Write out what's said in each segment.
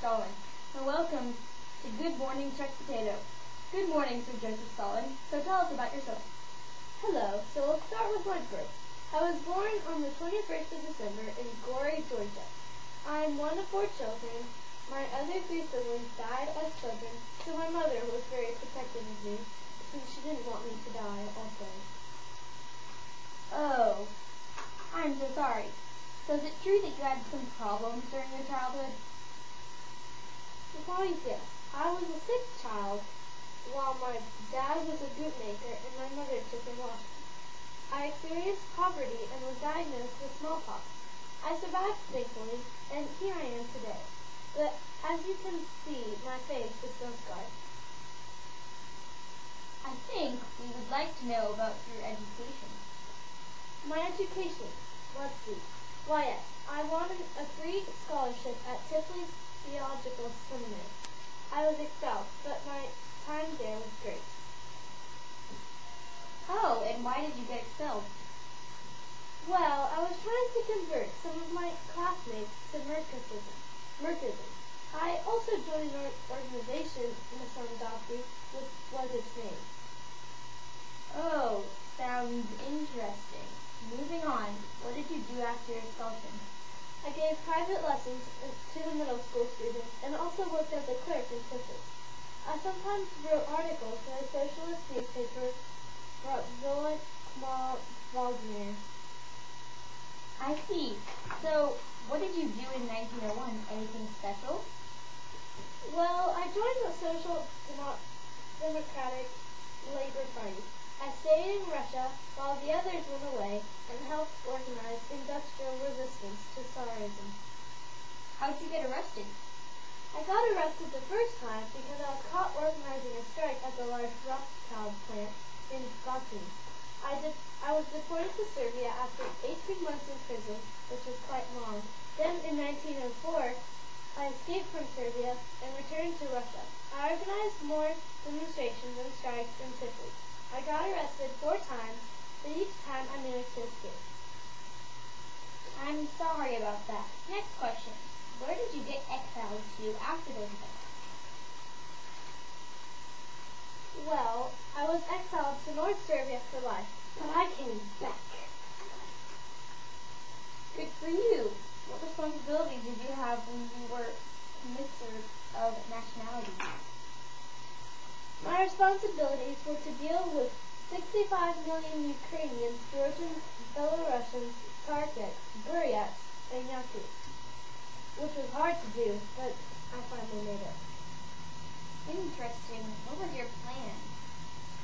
Stalin, and welcome to Good Morning Chuck Potato. Good morning, Sir Joseph Stalin. So tell us about yourself. Hello, so we'll start with my birth. I was born on the 21st of December in Glory, Georgia. I'm one of 4 children. My other 3 siblings died as children, so my mother was very protective of me, since she didn't want me to die also. Oh, I'm so sorry. So is it true that you had some problems during your childhood? Well, yes. I was a sick child, while my dad was a boot maker and my mother took in washing. I experienced poverty and was diagnosed with smallpox. I survived, thankfully, and here I am today. But as you can see, my face is still scarred. I think we would like to know about your education. My education, let's see. Why, yes, I won a free scholarship at Tipley's Theological Seminary. I was expelled, but my time there was great. Oh, and why did you get expelled? Well, I was trying to convert some of my classmates to Merkism. I also joined an organization in the Sondaki, which was its name. Oh, sounds interesting. Moving on, what did you do after your expulsion? I gave private lessons to the middle school students and also worked as a clerk in Tiffin. I sometimes wrote articles for a socialist newspaper, Zolik Waldner. I see. So, what did you do in 1901? Anything special? Well, I joined the Social Democratic Labor Party. I stayed in Russia while the others went away and helped organize industrial resistance to Tsarism. How'd you get arrested? I got arrested the first time because I was caught organizing a strike at the large Rothschild plant in Baku. I was deported to Serbia after 18 months in prison, which was quite long. Then in 1904, I escaped from Serbia and returned to Russia. I organized more demonstrations and strikes in Tiflis. I got arrested 4 times, but each time I managed to escape. I'm sorry about that. Next question. Where did you get exiled to after those events? Well, I was exiled to North Serbia for life, but I came back. Good for you. What responsibilities did you have when you were Minister of Nationality? My responsibilities were to deal with 65 million Ukrainians, Georgians, Belarusians, Tarkics, Buryats, and Yakuts, which was hard to do, but I finally made it. Interesting. What was your plan?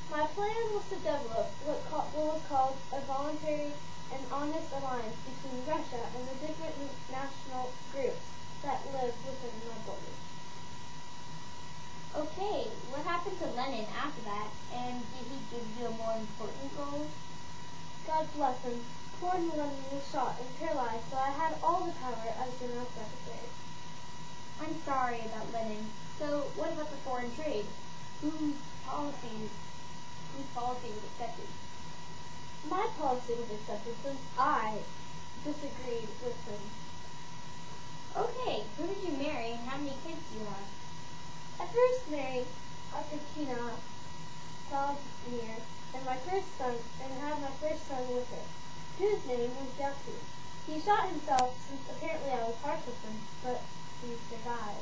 My plan was to develop what was called a voluntary and honest alliance between Russia and the different national groups that lived within my borders. Okay, what happened to Lenin after that, and did he give you a more important goal? God bless him. Poor Lenin was shot and paralyzed, so I had all the power as general secretary. I'm sorry about Lenin. So, what about the foreign trade? Whose policy was accepted? My policy was accepted since I disagreed with him. Okay, who did you marry and how many kids do you have? I first married Akatina Salzmir and had my first son with her, whose name was Yaku. He shot himself since apparently I was harsh with him, but he survived.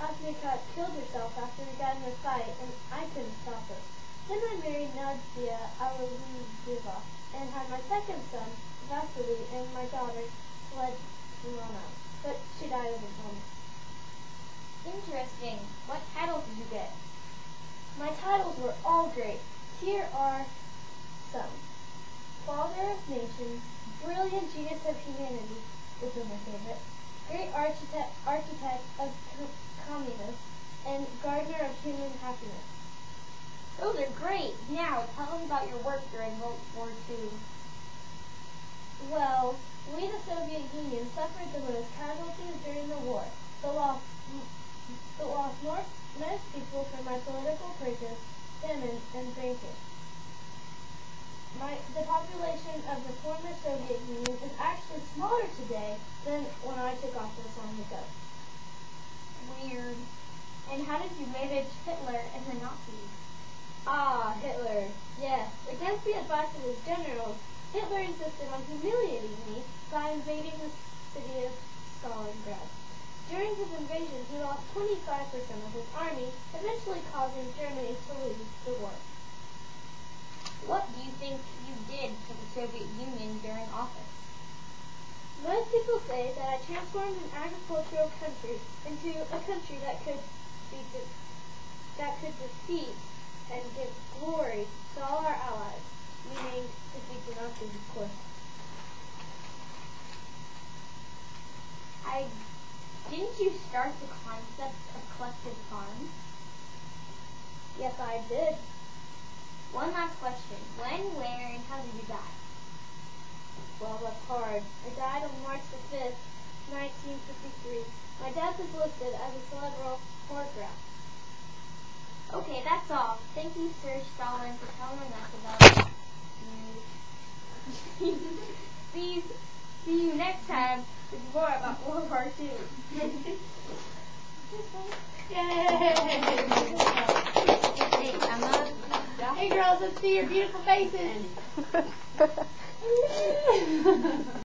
Afnika killed herself after we got in a fight, and I couldn't stop her. Then I married Nadia Alazeva and had my second son, Vasily, and my daughter, Sledmana, but she died of an illness. Interesting. What titles did you get? My titles were all great. Here are some. Father of Nations, Brilliant Genius of Humanity, which was my favorite, Great Architect of Communists, and Gardener of Human Happiness. Those are great. Now, tell us about your work during World War II. Well, we, the Soviet Union, suffered the most casualties during the war, but lost most people from my political purpose, famine, and drinking. The population of the former Soviet Union is actually smaller today than when I took office long ago. Weird. And how did you manage Hitler and the Nazis? Ah, Hitler. Yes, against the advice of his generals, Hitler insisted on humiliating me by invading the city of Stalingrad. During his invasion, he lost 25% of his army, eventually causing Germany to lose the war. What do you think you did to the Soviet Union during office? Most people say that I transformed an agricultural country into a country that could defeat and give glory to all our allies, meaning defeat the Nazis, of course. Didn't you start the concept of collective farms? Yes, I did. One last question. When, where, and how did you die? Well, that's hard. I died on March the 5th, 1953. My death is listed as a cerebral photograph. Okay, that's all. Thank you, Sir Stalin, for telling us about you. See you next time with more about World War II. Yay! Hey, Emma. Hey, girls, let's see your beautiful faces.